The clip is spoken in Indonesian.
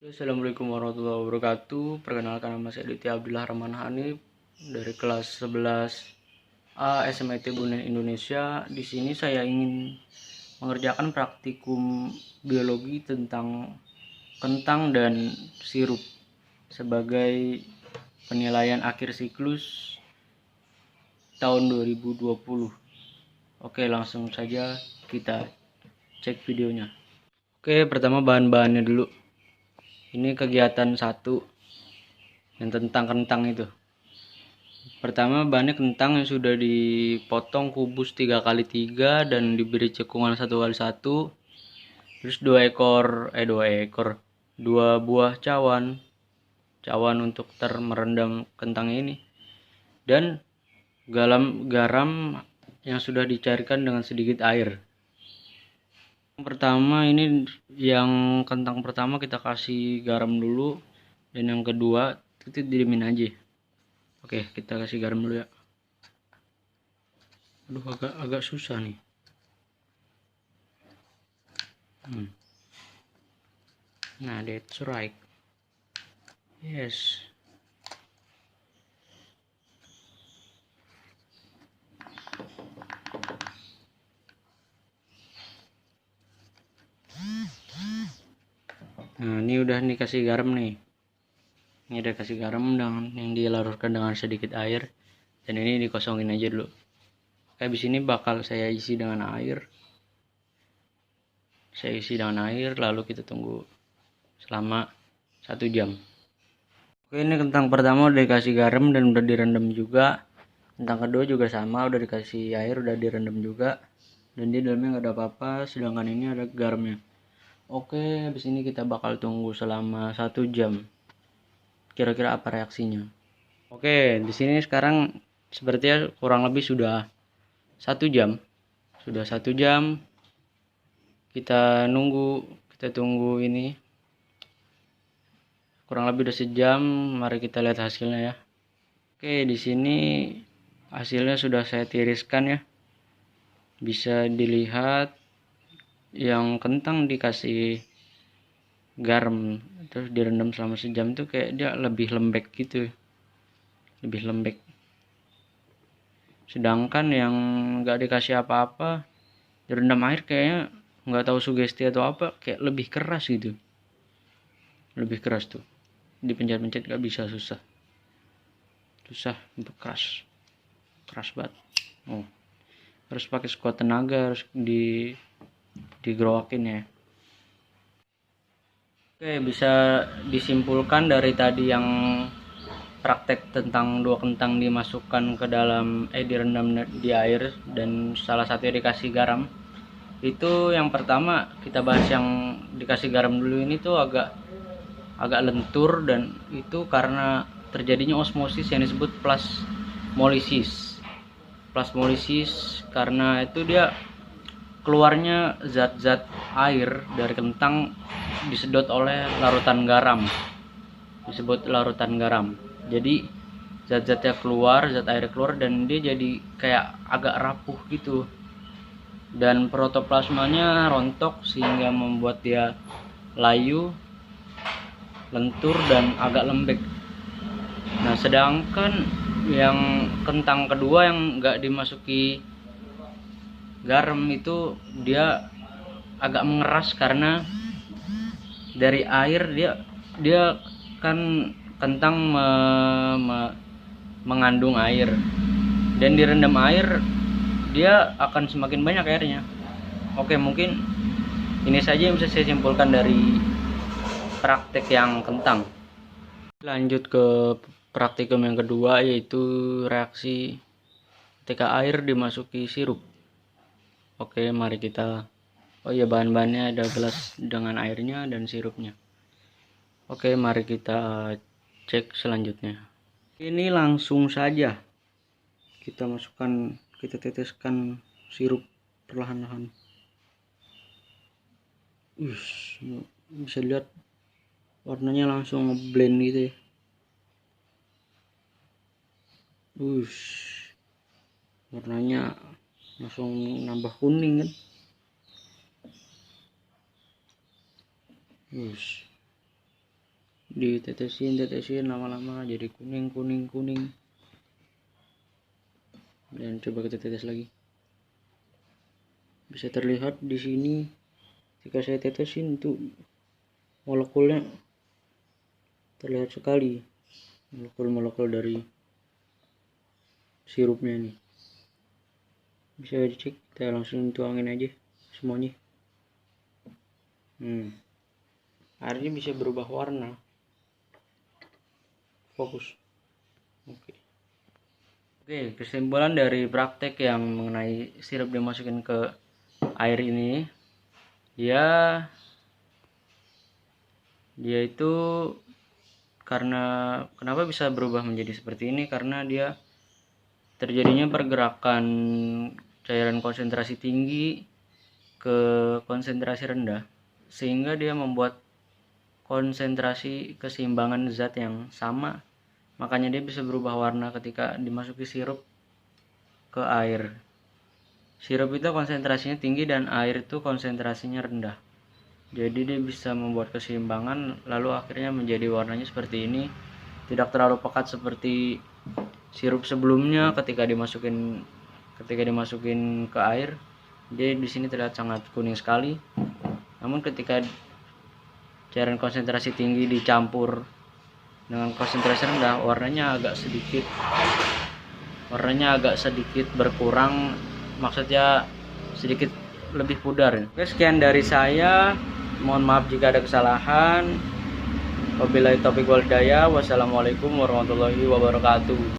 Assalamualaikum warahmatullahi wabarakatuh. Perkenalkan, nama saya Aditya Abdullah Rahman Hanif dari kelas 11 A SMIT Bunen Indonesia. Di sini saya ingin mengerjakan praktikum biologi tentang kentang dan sirup sebagai penilaian akhir siklus tahun 2020. Oke, langsung saja kita cek videonya. Oke, pertama bahan-bahannya dulu. Ini kegiatan 1 yang tentang kentang itu. Pertama, bahannya kentang yang sudah dipotong kubus 3x3 dan diberi cekungan 1x1. Terus 2 buah cawan untuk merendam kentang ini, dan garam yang sudah dicairkan dengan sedikit air. Pertama, ini yang kentang pertama kita kasih garam dulu, dan yang kedua itu didiemin aja. Oke, kita kasih garam dulu ya. Aduh, agak susah nih. Nah, that's right. Yes. Nah, ini udah dikasih garam nih. Ini udah kasih garam dengan yang dilarutkan dengan sedikit air, dan ini dikosongin aja dulu. Habis ini bakal saya isi dengan air. Lalu kita tunggu selama 1 jam. Oke, ini kentang pertama udah dikasih garam dan udah direndam juga. Kentang kedua juga sama, udah dikasih air, udah direndam juga, dan di dalamnya nggak ada apa-apa, sedangkan ini ada garamnya. Oke, habis ini kita bakal tunggu selama 1 jam. Kira-kira apa reaksinya? Oke, di sini sekarang sepertinya kurang lebih sudah 1 jam. Sudah 1 jam. Kita tunggu ini. Kurang lebih udah sejam. Mari kita lihat hasilnya ya. Oke, di sini hasilnya sudah saya tiriskan ya. Bisa dilihat yang kentang dikasih garam terus direndam selama sejam tuh kayak dia lebih lembek gitu, lebih lembek. Sedangkan yang nggak dikasih apa-apa, direndam air, kayaknya nggak tahu sugesti atau apa, kayak lebih keras gitu, lebih keras tuh, dipencet-pencet nggak bisa, susah untuk keras banget. Harus pakai sekuat tenaga, harus digerowakin ya. Oke, bisa disimpulkan dari tadi yang praktek tentang 2 kentang dimasukkan ke dalam direndam di air dan salah satunya dikasih garam. Itu yang pertama kita bahas, yang dikasih garam dulu ini tuh agak lentur, dan itu karena terjadinya osmosis yang disebut plasmolisis. Karena itu dia keluarnya zat-zat air dari kentang disedot oleh larutan garam, disebut larutan garam. Jadi zat air keluar, dan dia jadi kayak agak rapuh gitu, dan protoplasmanya rontok sehingga membuat dia layu, lentur, dan agak lembek. Nah, sedangkan yang kentang kedua yang nggak dimasuki garam itu dia agak mengeras, karena dari air dia kan kentang mengandung air, dan direndam air dia akan semakin banyak airnya. Oke, mungkin ini saja yang bisa saya simpulkan dari praktek yang kentang. Lanjut ke praktikum yang kedua, yaitu reaksi ketika air dimasuki sirup. Oke, mari kita bahan-bahannya ada gelas dengan airnya dan sirupnya. Oke, mari kita cek selanjutnya. Ini langsung saja kita teteskan sirup perlahan-lahan. Bisa lihat warnanya langsung ngeblend gitu ya. Warnanya langsung nambah kuning kan. ditetesin lama-lama jadi kuning. Dan coba kita tetes lagi. Bisa terlihat di sini jika saya tetesin tuh molekulnya terlihat sekali, molekul dari sirupnya nih. Bisa dicek, kita langsung tuangin aja semuanya. Airnya bisa berubah warna. Fokus. Oke, kesimpulan dari praktek yang mengenai sirup dimasukin ke air ini, dia itu karena kenapa bisa berubah menjadi seperti ini, karena dia terjadinya pergerakan cairan konsentrasi tinggi ke konsentrasi rendah, sehingga dia membuat konsentrasi keseimbangan zat yang sama, makanya dia bisa berubah warna ketika dimasuki sirup ke air. Sirup itu konsentrasinya tinggi dan air itu konsentrasinya rendah, jadi dia bisa membuat keseimbangan, lalu akhirnya menjadi warnanya seperti ini. Tidak terlalu pekat seperti sirup sebelumnya. Ketika dimasukin ke air, dia di sini terlihat sangat kuning sekali. Namun ketika cairan konsentrasi tinggi dicampur dengan konsentrasi rendah, warnanya agak sedikit berkurang, maksudnya sedikit lebih pudar. Oke, sekian dari saya, mohon maaf jika ada kesalahan. Wabillahi taufiq wal hidayah. Wassalamualaikum warahmatullahi wabarakatuh.